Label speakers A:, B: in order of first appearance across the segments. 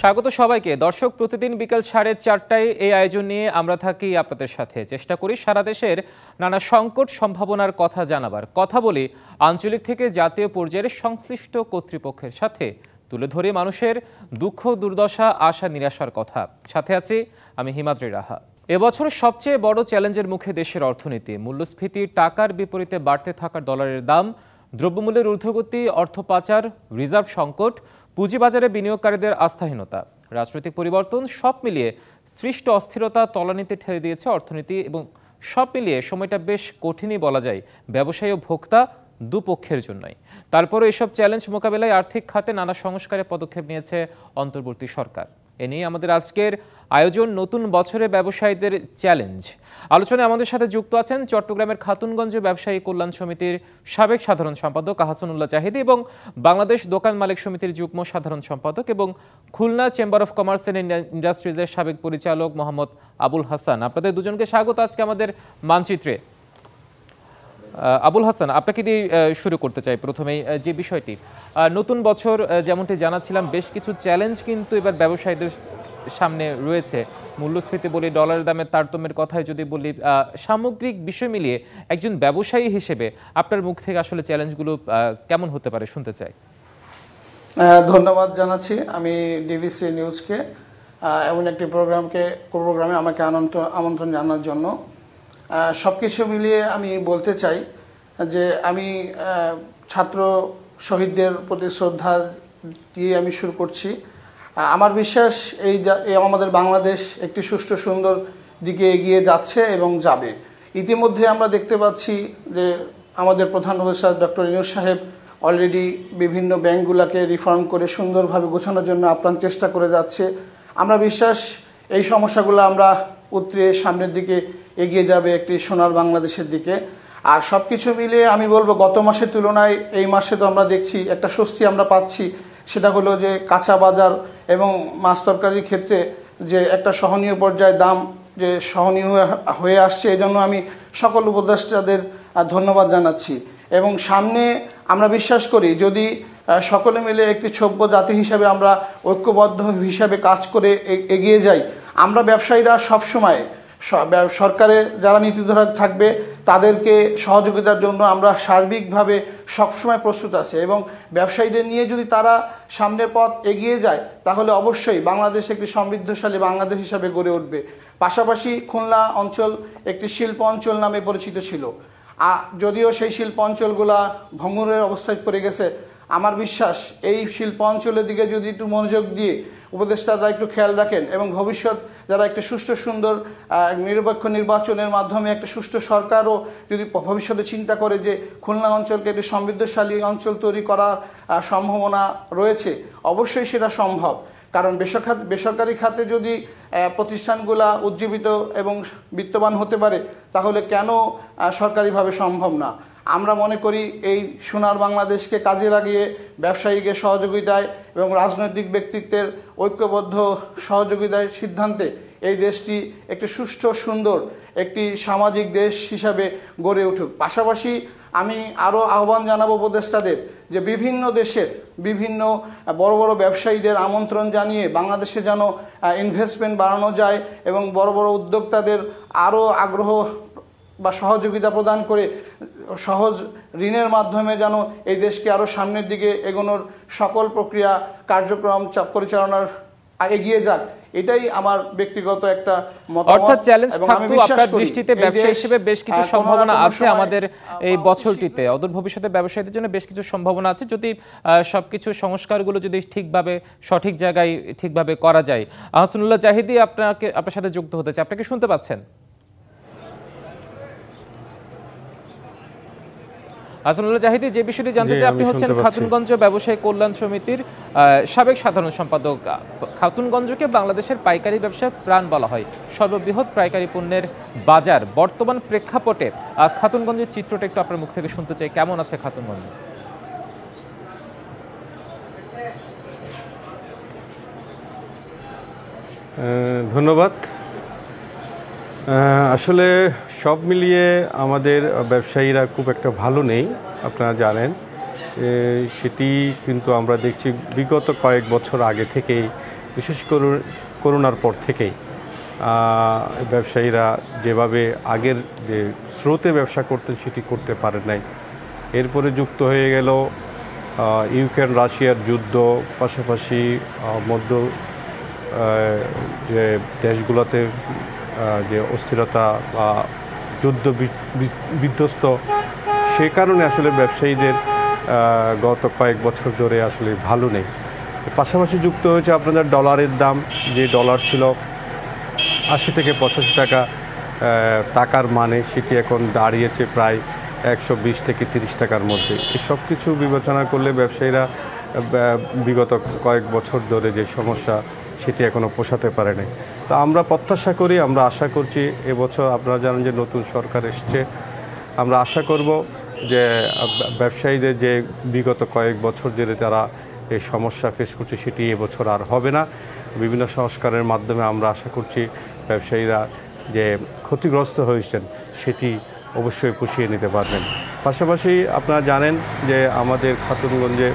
A: স্বাগত সবাইকে। দর্শক, প্রতিদিন বিকাল 4:30টায় এই আয়োজন নিয়ে আমরা থাকি আপনাদের সাথে। চেষ্টা করি সারা দেশের নানা সংকট সম্ভাবনার কথা জানাবার, কথা বলি আঞ্চলিক থেকে জাতীয় পর্যায়ের সংশ্লিষ্ট কর্তৃপক্ষের সাথে, তুলে ধরে মানুষের দুঃখ দুর্দশা, আশা নিরাশার কথা। সাথে আছি আমি হিমাদ্রি রাহা। এবছর সবচেয়ে বড় চ্যালেঞ্জের মুখে দেশের অর্থনীতি। মূল্যস্ফীতি, টাকার বিপরীতে বাড়তে থাকা ডলারের দাম, দ্রব্যমূল্যের ঊর্ধ্বগতি, অর্থ পাচার, রিজার্ভ সংকট, পুঁজিবাজারে বিনিয়োগকারীদের আস্থাহীনতা, রাজনৈতিক পরিবর্তন, সব মিলিয়ে সৃষ্ট অস্থিরতা তলানিতে ঠেলে দিয়েছে অর্থনীতি। এবং সব মিলিয়ে সময়টা বেশ কঠিনই বলা যায় ব্যবসায়ী ও ভোক্তা দুপক্ষের জন্যই। তারপরও এসব চ্যালেঞ্জ মোকাবেলায় আর্থিক খাতে নানা সংস্কারের পদক্ষেপ নিয়েছে অন্তর্বর্তী সরকার। এ নিয়ে আমাদের আজকের আয়োজন নতুন বছরে ব্যবসায়ীদের চ্যালেঞ্জ। আলোচনায় আমাদের সাথে যুক্ত আছেন চট্টগ্রামের খাতুনগঞ্জ ব্যবসায়ী কল্যাণ সমিতির সাবেক সাধারণ সম্পাদক আহসানুল্লাহ জাহিদি এবং বাংলাদেশ দোকান মালিক সমিতির যুগ্ম সাধারণ সম্পাদক এবং Khulna chamber of commerce and ইন্ডাস্ট্রিজের সাবেক পরিচালক মোহাম্মদ আবুল হাসান। আপনাদের দুজনকে স্বাগত আজকে আমাদের মানচিত্রে। আবুল হাসান, আপনাকে দিয়ে শুরু করতে চাই। প্রথমেই যে বিষয়টি, নতুন বছর যেমনটি জানাচ্ছিলাম, বেশ কিছু চ্যালেঞ্জ কিন্তু এবার ব্যবসায়ীদের সামনে রয়েছে। মূল্যস্ফীতি বলি, ডলারের দামের তারতম্যের কথাই যদি বলি, সামগ্রিক বিষয় মিলিয়ে একজন ব্যবসায়ী হিসেবে আপনার মুখ থেকে আসলে চ্যালেঞ্জগুলো কেমন হতে পারে শুনতে চাই।
B: ধন্যবাদ জানাচ্ছি আমি ডিবিসি নিউজকে এমন একটি প্রোগ্রামে আমাকে আমন্ত্রণ জানার জন্য। সব কিছু মিলিয়ে আমি বলতে চাই যে আমি ছাত্র শহীদদের প্রতি শ্রদ্ধা দিয়ে আমি শুরু করছি। আমার বিশ্বাস এই আমাদের বাংলাদেশ একটি সুষ্ঠু সুন্দর দিকে এগিয়ে যাচ্ছে এবং যাবে। ইতিমধ্যে আমরা দেখতে পাচ্ছি যে আমাদের প্রধান উপদেষ্টা ডক্টর ইউনূস সাহেব অলরেডি বিভিন্ন ব্যাংকগুলোকে রিফর্ম করে সুন্দরভাবে গোছানোর জন্য আপ্রাণ চেষ্টা করে যাচ্ছে। আমরা বিশ্বাস এই সমস্যাগুলো আমরা উতরে সামনের দিকে এগিয়ে যাবে একটি সোনার বাংলাদেশের দিকে। আর সব কিছু মিলিয়ে আমি বলবো গত মাসের তুলনায় এই মাসে তো আমরা দেখছি একটা স্বস্তি আমরা পাচ্ছি। সেটা হলো যে কাঁচা বাজার এবং মাছ তরকারির ক্ষেত্রে যে একটা সহনীয় পর্যায়ে দাম যে সহনীয় হয়ে আসছে, এজন্য আমি সকল উপদেষ্টাদের ধন্যবাদ জানাচ্ছি। এবং সামনে আমরা বিশ্বাস করি যদি সকলে মিলে একটি সভ্য জাতি হিসাবে আমরা ঐক্যবদ্ধ হিসাবে কাজ করে এগিয়ে যাই, আমরা ব্যবসায়ীরা সবসময় সরকারে যারা নীতিধারক থাকবে তাদেরকে সহযোগিতার জন্য আমরা সার্বিকভাবে সবসময় প্রস্তুত আছি। এবং ব্যবসায়ীদের নিয়ে যদি তারা সামনের পথ এগিয়ে যায় তাহলে অবশ্যই বাংলাদেশ একটি সমৃদ্ধশালী বাংলাদেশ হিসাবে গড়ে উঠবে। পাশাপাশি খুলনা অঞ্চল একটি শিল্প অঞ্চল নামে পরিচিত ছিল, যদিও সেই শিল্প অঞ্চলগুলা ভঙ্গুরের অবস্থায় পড়ে গেছে। আমার বিশ্বাস এই শিল্প অঞ্চলের দিকে যদি একটু মনোযোগ দিয়ে উপদেষ্টারা একটু খেয়াল রাখেন এবং ভবিষ্যৎ যারা একটা সুষ্ঠু সুন্দর নিরপেক্ষ নির্বাচনের মাধ্যমে একটা সুষ্ঠু সরকারও যদি ভবিষ্যতে চিন্তা করে যে খুলনা অঞ্চলকে একটি সমৃদ্ধশালী অঞ্চল তৈরি করার সম্ভাবনা রয়েছে, অবশ্যই সেটা সম্ভব। কারণ বেসরকারি খাতে যদি প্রতিষ্ঠানগুলা উজ্জীবিত এবং বিত্তবান হতে পারে তাহলে কেন সরকারিভাবে সম্ভব না। আমরা মনে করি এই সোনার বাংলাদেশকে কাজে লাগিয়ে ব্যবসায়ীকে সহযোগিতায় এবং রাজনৈতিক ব্যক্তিত্বের ঐক্যবদ্ধ সহযোগিতায় সিদ্ধান্তে এই দেশটি একটি সুষ্ঠু সুন্দর একটি সামাজিক দেশ হিসাবে গড়ে উঠুক। পাশাপাশি আমি আরও আহ্বান জানাবো উপদেষ্টাদের যে বিভিন্ন দেশের বিভিন্ন বড় বড় ব্যবসায়ীদের আমন্ত্রণ জানিয়ে বাংলাদেশে যেন ইনভেস্টমেন্ট বাড়ানো যায় এবং বড় বড় উদ্যোক্তাদের আরও আগ্রহ বা সহযোগিতা প্রদান করে সহজ ঋণের মাধ্যমে যেন এই দেশকে আরও সামনের দিকে এগোনোর সকল প্রক্রিয়া কার্যক্রম পরিচালনার এগিয়ে যাক। এটাই আমার ব্যক্তিগত একটা মতামত।
A: অর্থাৎ চ্যালেঞ্জ থাকতো আপনার দৃষ্টিতে ব্যবসায়ী হিসেবে বেশ কিছু সম্ভাবনা আছে আমাদের এই বছরটিতে, অদূর ভবিষ্যতে ব্যবসায়ীদের জন্য বেশ কিছু সম্ভাবনা আছে যদি সবকিছু সংস্কারগুলো যদি ঠিকভাবে সঠিক জায়গায় ঠিকভাবে করা যায়। আহসানুল্লাহ জাহিদি, আপনার সাথে যুক্ত হতে চাই। আপনাকে শুনতে পাচ্ছেন? আহসানুল্লাহ জাহিদি, যে বিষয়টি জানতে চাই, আপনি হচ্ছেন খাতুনগঞ্জ ব্যবসায়ী কল্যাণ সমিতির সাবেক সাধারণ সম্পাদক। খাতুনগঞ্জকে বাংলাদেশের পাইকারি ব্যবসার প্রাণ বলা হয়, সর্ববৃহৎ পাইকারি পণ্যের বাজার। বর্তমান প্রেক্ষাপটে খাতুনগঞ্জের চিত্রটা একটু আপনার মুখ থেকে শুনতে চাই, কেমন আছে খাতুনগঞ্জ?
C: ধন্যবাদ। আসলে সব মিলিয়ে আমাদের ব্যবসায়ীরা খুব একটা ভালো নেই, আপনারা জানেন। সেটি কিন্তু আমরা দেখছি বিগত কয়েক বছর আগে থেকেই বিশেষ করে করোনার পর থেকেই ব্যবসায়ীরা যেভাবে আগের যে স্রোতে ব্যবসা করতেন সেটি করতে পারে নাই। এরপরে যুক্ত হয়ে গেল ইউক্রেন রাশিয়ার যুদ্ধ, পাশাপাশি মধ্য যে দেশগুলোতে যে অস্থিরতা বা যুদ্ধ বিধ্বস্ত, সে কারণে আসলে ব্যবসায়ীদের গত কয়েক বছর ধরে আসলে ভালো নেই। পাশাপাশি যুক্ত হয়েছে আপনাদের ডলারের দাম, যে ডলার ছিল 80 থেকে 85 টাকা টাকার মানে, সেটি এখন দাঁড়িয়েছে প্রায় 120 থেকে 30 টাকার মধ্যে। এই সব কিছু বিবেচনা করলে ব্যবসায়ীরা বিগত কয়েক বছর ধরে যে সমস্যা সেটি এখনও পোষাতে পারে নাই। তো আমরা প্রত্যাশা করি, আমরা আশা করছি এবছর আপনারা জানেন যে নতুন সরকার এসছে, আমরা আশা করব যে ব্যবসায়ীদের যে বিগত কয়েক বছর ধরে তারা এই সমস্যা ফেস করছে সেটি এবছর আর হবে না। বিভিন্ন সংস্কারের মাধ্যমে আমরা আশা করছি ব্যবসায়ীরা যে ক্ষতিগ্রস্ত হয়েছেন সেটি অবশ্যই পুষিয়ে নিতে পারবেন। পাশাপাশি আপনারা জানেন যে আমাদের খাতুনগঞ্জে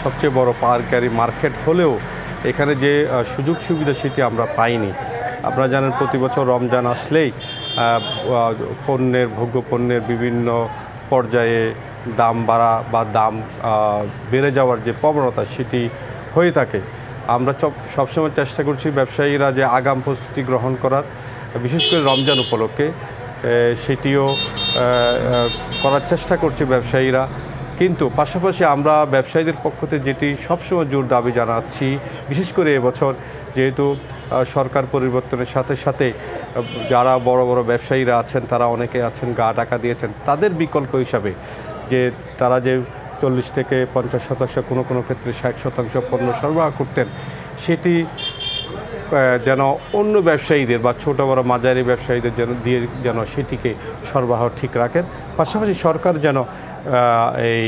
C: সবচেয়ে বড় পাইকারি মার্কেট হলেও এখানে যে সুযোগ সুবিধা সেটি আমরা পাইনি। আপনারা জানেন প্রতি বছর রমজান আসলেই ভোগ্য পণ্যের বিভিন্ন পর্যায়ে দাম বাড়া বা দাম বেড়ে যাওয়ার যে প্রবণতা সেটি হয়ে থাকে। আমরা সবসময় চেষ্টা করছি ব্যবসায়ীরা যে আগাম প্রস্তুতি গ্রহণ করার, বিশেষ করে রমজান উপলক্ষে সেটিও করার চেষ্টা করছি ব্যবসায়ীরা। কিন্তু পাশাপাশি আমরা ব্যবসায়ীদের পক্ষ থেকে যেটি সবসময় জোর দাবি জানাচ্ছি, বিশেষ করে এবছর যেহেতু সরকার পরিবর্তনের সাথে সাথে যারা বড় বড় ব্যবসায়ীরা আছেন তারা অনেকে আছেন গা টাকা দিয়েছেন, তাদের বিকল্প হিসাবে যে তারা যে 40 থেকে 50% কোনো ক্ষেত্রে 60% পণ্য সরবরাহ করতেন, সেটি যেন অন্য ব্যবসায়ীদের বা ছোটো বড় মাঝারি ব্যবসায়ীদের যেন সেটিকে সরবরাহ ঠিক রাখেন। পাশাপাশি সরকার যেন এই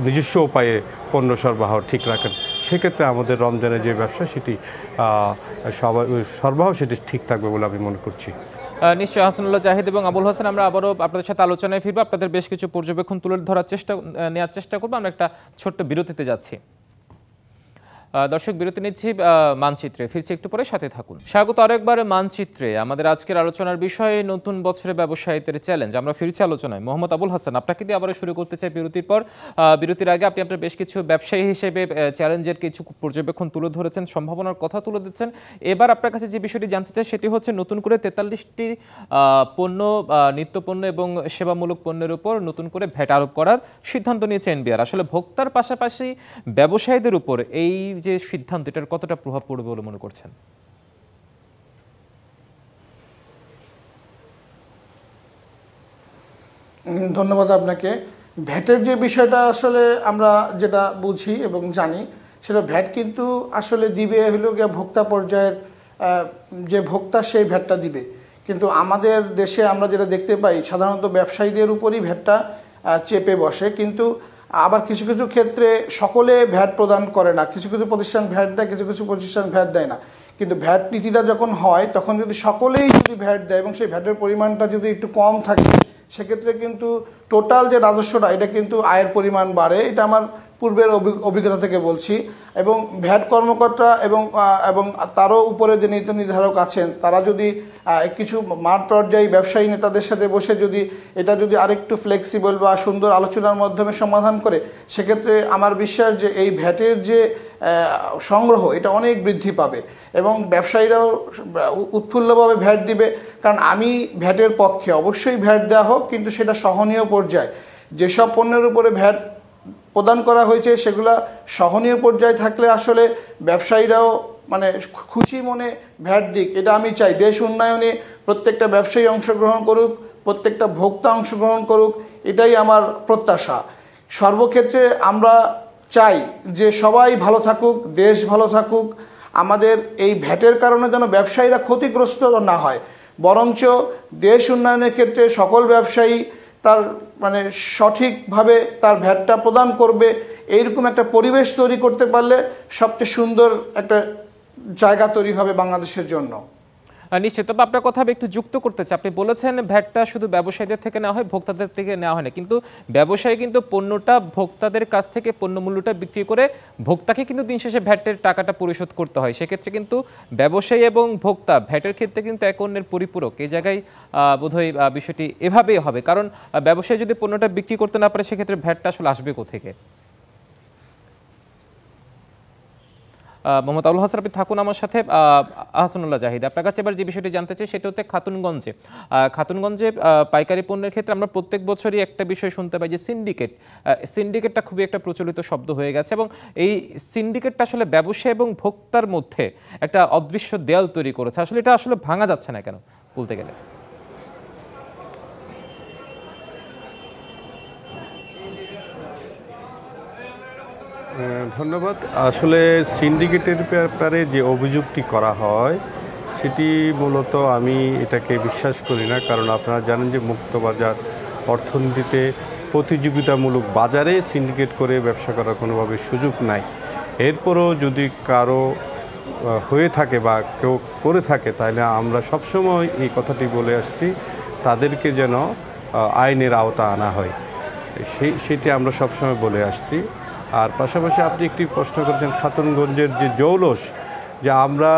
C: নিজস্ব উপায়ে পণ্য সরবরাহ ঠিক রাখেন। সেক্ষেত্রে আমাদের রমজানের যে ব্যবসা সেটি সরবরাহ সেটি ঠিক থাকবে বলে আমি মনে করছি।
A: নিশ্চয়ই হাসানুল্লাহ জাহিদ এবং আবুল হাসান, আমরা আবারও আপনাদের সাথে আলোচনায় ফিরবো। আপনাদের বেশ কিছু পর্যবেক্ষণ তুলে ধরার নেওয়ার চেষ্টা করবো। আমরা একটা ছোট্ট বিরতিতে যাচ্ছি। দর্শক, বিরতি নিচ্ছি মানচিত্রে, ফিরছি একটু পরে, সাথে থাকুন। স্বাগত আরেকবার মানচিত্রে। আমাদের আজকের আলোচনার বিষয়ে নতুন বছরের ব্যবসায়ীদের চ্যালেঞ্জ। আমরা ফিরছি আলোচনায়। মোহাম্মদ আবুল হাসান, আপনাকে দিয়ে আবারও শুরু করতে চাই বিরতির পর। বিরতির আগে আপনি আপনার বেশ কিছু ব্যবসায়ী হিসেবে চ্যালেঞ্জের কিছু পর্যবেক্ষণ তুলে ধরেছেন, সম্ভাবনার কথা তুলে দিচ্ছেন। এবার আপনার কাছে যে বিষয়টি জানতে চাই সেটি হচ্ছে নতুন করে 43টি পণ্য, নিত্যপণ্য এবং সেবামূলক পণ্যের উপর নতুন করে ভ্যাট আরোপ করার সিদ্ধান্ত নিয়েছে এনবিআর। আসলে ভোক্তার পাশাপাশি ব্যবসায়ীদের উপর এই যে সিদ্ধান্ত, এটার কতটা প্রভাব পড়বে বলে মনে করছেন?
B: ধন্যবাদ আপনাকে। ভ্যাটের যে বিষয়টা আসলে আমরা যেটা বুঝি এবং জানি, সেটা ভ্যাট কিন্তু আসলে দিবে হলো গিয়ে ভোক্তা পর্যায়ের যে ভোক্তা সেই ভ্যাটটা দিবে। কিন্তু আমাদের দেশে আমরা যেটা দেখতে পাই, সাধারণত ব্যবসায়ীদের উপরই ভ্যাটটা চেপে বসে। কিন্তু আবার কিছু কিছু ক্ষেত্রে সকলে ভ্যাট প্রদান করে না। কিছু কিছু প্রতিষ্ঠান ভ্যাট দেয়, কিছু কিছু প্রতিষ্ঠান ভ্যাট দেয় না। কিন্তু ভ্যাট নীতিটা যখন হয়, তখন যদি সকলেই যদি ভ্যাট দেয় এবং সেই ভ্যাটের পরিমাণটা যদি একটু কম থাকে, সেক্ষেত্রে কিন্তু টোটাল যে রাজস্বটা, এটা কিন্তু আয়ের পরিমাণ বাড়ে। এটা আমার পূর্বের অভিজ্ঞতা থেকে বলছি। এবং ভ্যাট কর্মকর্তা এবং তারও উপরে যে নীতি নির্ধারক আছেন, তারা যদি কিছু মাঠ পর্যায়ী ব্যবসায়ী নেতাদের সাথে বসে যদি এটা যদি আরেকটু ফ্লেক্সিবল বা সুন্দর আলোচনার মাধ্যমে সমাধান করে, সেক্ষেত্রে আমার বিশ্বাস যে এই ভ্যাটের যে সংগ্রহ, এটা অনেক বৃদ্ধি পাবে এবং ব্যবসায়ীরাও উৎফুল্লভাবে ভ্যাট দিবে। কারণ আমি ভ্যাটের পক্ষে, অবশ্যই ভ্যাট দেওয়া হোক, কিন্তু সেটা সহনীয় পর্যায়ে। যেসব পণ্যের উপরে ভ্যাট প্রদান করা হয়েছে সেগুলা সহনীয় পর্যায়ে থাকলে আসলে ব্যবসায়ীরাও মানে খুশি মনে ভ্যাট দিক, এটা আমি চাই। দেশ উন্নয়নে প্রত্যেকটা ব্যবসায়ী অংশগ্রহণ করুক, প্রত্যেকটা ভোক্তা অংশগ্রহণ করুক, এটাই আমার প্রত্যাশা। সর্বক্ষেত্রে আমরা চাই যে সবাই ভালো থাকুক, দেশ ভালো থাকুক। আমাদের এই ভ্যাটের কারণে যেন ব্যবসায়ীরা ক্ষতিগ্রস্ত না হয়, বরঞ্চ দেশ উন্নয়নের ক্ষেত্রে সকল ব্যবসায়ী তার মানে সঠিকভাবে তার ভ্যাটটা প্রদান করবে, এইরকম একটা পরিবেশ তৈরি করতে পারলে সবচেয়ে সুন্দর একটা জায়গা তৈরি হবে বাংলাদেশের জন্য।
A: নিশ্চিত, তবে আপনার কথা আমি একটু যুক্ত করতে চাই। আপনি বলেছেন ভ্যাটটা শুধু ব্যবসায়ীদের থেকে নেওয়া হয়, ভোক্তাদের থেকে নেওয়া হয় না, কিন্তু ব্যবসায়ী কিন্তু পণ্যটা ভোক্তাদের কাছ থেকে পণ্য মূল্যটা বিক্রি করে ভোক্তাকে কিন্তু দিন শেষে ভ্যাটের টাকাটা পরিশোধ করতে হয়। সেক্ষেত্রে কিন্তু ব্যবসায়ী এবং ভোক্তা ভ্যাটের ক্ষেত্রে কিন্তু এক অন্যের পরিপূরক। এই জায়গায় বোধহয় বিষয়টি এভাবেই হবে, কারণ ব্যবসায়ী যদি পণ্যটা বিক্রি করতে না পারে সেক্ষেত্রে ভ্যাটটা আসলে আসবে কোথেকে? মোহাম্মদ আবুল হাসান, আপনি থাকুন আমার সাথে। আহসানুল্লাহ জাহিদ, আপনার কাছে এবার যে বিষয়টি জানতে চাই সেটা হচ্ছে খাতুনগঞ্জে পাইকারি পণ্যের ক্ষেত্রে আমরা প্রত্যেক বছরই একটা বিষয় শুনতে পাই যে সিন্ডিকেটটা খুবই একটা প্রচলিত শব্দ হয়ে গেছে, এবং এই সিন্ডিকেটটা আসলে ব্যবসায়ী এবং ভোক্তার মধ্যে একটা অদৃশ্য দেয়াল তৈরি করেছে। আসলে এটা আসলে ভাঙা যাচ্ছে না কেন বলতে গেলে?
C: ধন্যবাদ। আসলে সিন্ডিকেটের ব্যাপারে যে অভিযোগটি করা হয় সেটি মূলত আমি এটাকে বিশ্বাস করি না, কারণ আপনারা জানেন যে মুক্তবাজার অর্থনীতিতে প্রতিযোগিতামূলক বাজারে সিন্ডিকেট করে ব্যবসা করার কোনোভাবে সুযোগ নাই। এরপরও যদি কারো হয়ে থাকে বা কেউ করে থাকে, তাহলে আমরা সবসময় এই কথাটি বলে আসছি, তাদেরকে যেন আইনের আওতা আনা হয়, সেটি আমরা সবসময় বলে আসছি। আর পাশাপাশি আপনি একটি প্রশ্ন করেছেন খাতুনগঞ্জের যে জৌলস, যে আমরা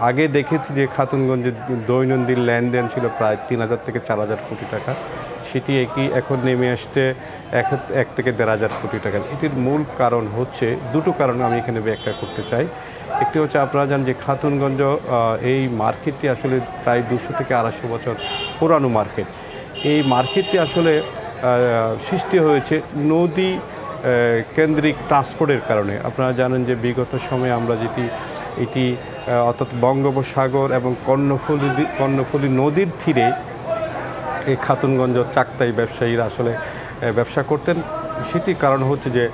C: আগে দেখেছি যে খাতুনগঞ্জের দৈনন্দিন লেনদেন ছিল প্রায় 3,000 থেকে 4,000 কোটি টাকা, সেটি এখন নেমে আসছে 1 থেকে 1,500 কোটি টাকা। এটির মূল কারণ হচ্ছে দুটো কারণ আমি এখানে ব্যাখ্যা করতে চাই। একটি হচ্ছে আপনারা জানেন যে খাতুনগঞ্জ এই মার্কেটটি আসলে প্রায় 200 থেকে 250 বছর পুরানো মার্কেট। এই মার্কেটটি আসলে সৃষ্টি হয়েছে নদী কেন্দ্রিক ট্রান্সপোর্টের কারণে। আপনারা জানেন যে বিগত সময়ে আমরা এটি অর্থাৎ বঙ্গোপসাগর এবং কর্ণফুলী নদীর তীরে এই খাতুনগঞ্জ চাকতাই ব্যবসায়ীরা আসলে ব্যবসা করতেন। সেটি কারণ হচ্ছে যে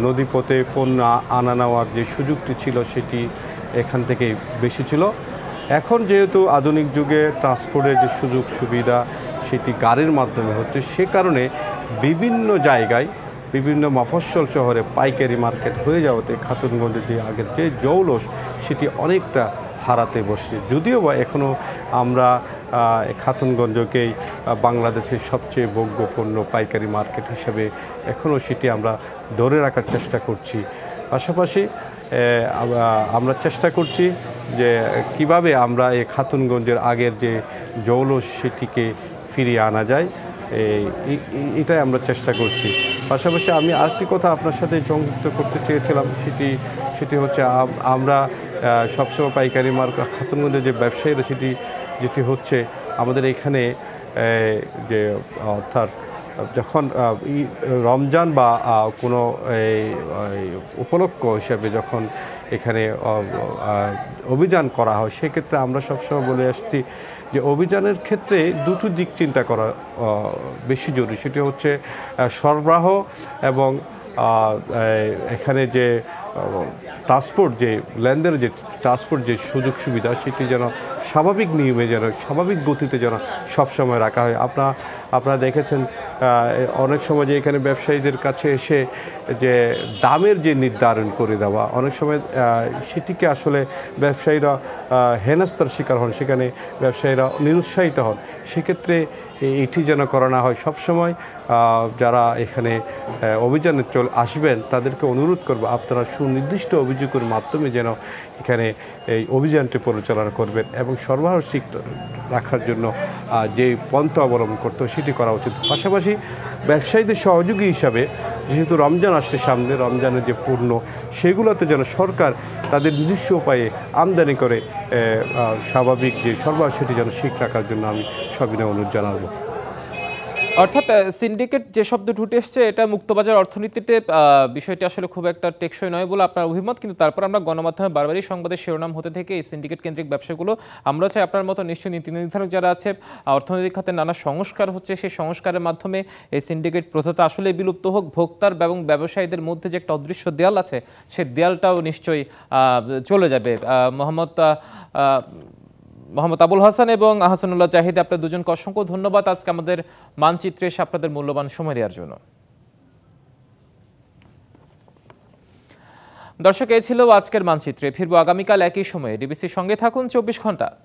C: নদীপথে পণ্য আনা নেওয়ার যে সুযোগটি ছিল সেটি এখান থেকে বেশি ছিল। এখন যেহেতু আধুনিক যুগে ট্রান্সপোর্টের যে সুযোগ সুবিধা সেটি গাড়ির মাধ্যমে হচ্ছে, সে কারণে বিভিন্ন জায়গায় বিভিন্ন মফস্বল শহরে পাইকারি মার্কেট হয়ে যাওয়াতে খাতুনগঞ্জের যে আগের যে জৌলস সেটি অনেকটা হারাতে বসছে। যদিও বা এখনও আমরা খাতুনগঞ্জকেই বাংলাদেশের সবচেয়ে ভোগ্যপূর্ণ পাইকারি মার্কেট হিসেবে এখনও সেটি আমরা ধরে রাখার চেষ্টা করছি। পাশাপাশি আমরা চেষ্টা করছি যে কিভাবে আমরা এই খাতুনগঞ্জের আগের যে জৌলস সেটিকে ফিরিয়ে আনা যায়, এটাই আমরা চেষ্টা করছি। পাশাপাশি আমি আরেকটি কথা আপনার সাথে সংযুক্ত করতে চেয়েছিলাম, সেটি হচ্ছে আমরা সবসময় পাইকারি মার্কেট খাতুনগঞ্জের যে ব্যবসায়ীরা যেটি হচ্ছে আমাদের এখানে যে অর্থাৎ যখন রমজান বা কোনো উপলক্ষ হিসাবে যখন এখানে অভিযান করা হয়, সেক্ষেত্রে আমরা সবসময় বলে আসছি যে অভিযানের ক্ষেত্রে দুটো দিক চিন্তা করা বেশি জরুরি। সেটি হচ্ছে সরবরাহ এবং এখানে যে ট্রান্সপোর্ট যে লেনদেনের যে ট্রান্সপোর্ট যে সুযোগ সুবিধা সেটি যেন স্বাভাবিক নিয়মে যেন স্বাভাবিক গতিতে যেন সবসময় রাখা হয়। আপনারা দেখেছেন অনেক সময় যে এখানে ব্যবসায়ীদের কাছে এসে যে দামের যে নির্ধারণ করে দেওয়া, অনেক সময় সেটিকে আসলে ব্যবসায়ীরা হেনস্থার শিকার হন, সেখানে ব্যবসায়ীরা নিরুৎসাহিত হন। সেক্ষেত্রে এটি যেন করা না হয়। সবসময় যারা এখানে অভিযানে আসবেন তাদেরকে অনুরোধ করবো আপনারা সুনির্দিষ্ট অভিযোগের মাধ্যমে যেন এখানে এই অভিযানটি পরিচালনা করবেন এবং সরবরাহ ঠিক রাখার জন্য যে পন্থা অবলম্বন করতে সেটি করা উচিত। পাশাপাশি ব্যবসায়ীদের সহযোগী হিসাবে যেহেতু রমজান আসছে সামনে, রমজানের যে পণ্য সেগুলোতে যেন সরকার তাদের নিজস্ব উপায়ে আমদানি করে স্বাভাবিক যে সরবরাহ সেটি যেন ঠিক রাখার জন্য আমি সবিনয় অনুরোধ জানাবো।
A: অর্থাৎ সিন্ডিকেট যে শব্দটি উঠে এসছে এটা মুক্তবাজার অর্থনীতিতে বিষয়টি আসলে খুব একটা টেকসই নয় বলে আপনার অভিমত, কিন্তু তারপর আমরা গণমাধ্যমে বারবারই সংবাদের শিরোনাম হতে থেকে এই সিন্ডিকেট কেন্দ্রিক ব্যবসাগুলো আমরা চাই আপনার মতো নিশ্চয়ই নীতি নির্ধারক যারা আছে অর্থনৈতিক খাতে নানা সংস্কার হচ্ছে, সেই সংস্কারের মাধ্যমে এই সিন্ডিকেট প্রথাটা আসলে বিলুপ্ত হোক। ভোক্তার এবং ব্যবসায়ীদের মধ্যে যে একটা অদৃশ্য দেয়াল আছে সেই দেয়ালটাও নিশ্চয়ই চলে যাবে। মোহাম্মদ আবুল হাসান এবং আহসানুল্লাহ জাহিদ, আপনার দুজনকে অসংখ্য ধন্যবাদ আজকে আমাদের মানচিত্রে এসে আপনাদের মূল্যবান সময় দেওয়ার জন্য। দর্শক, এই ছিল আজকের মানচিত্রে। ফিরবো আগামীকাল একই সময়ে। ডিবিসির সঙ্গে থাকুন 24 ঘন্টা।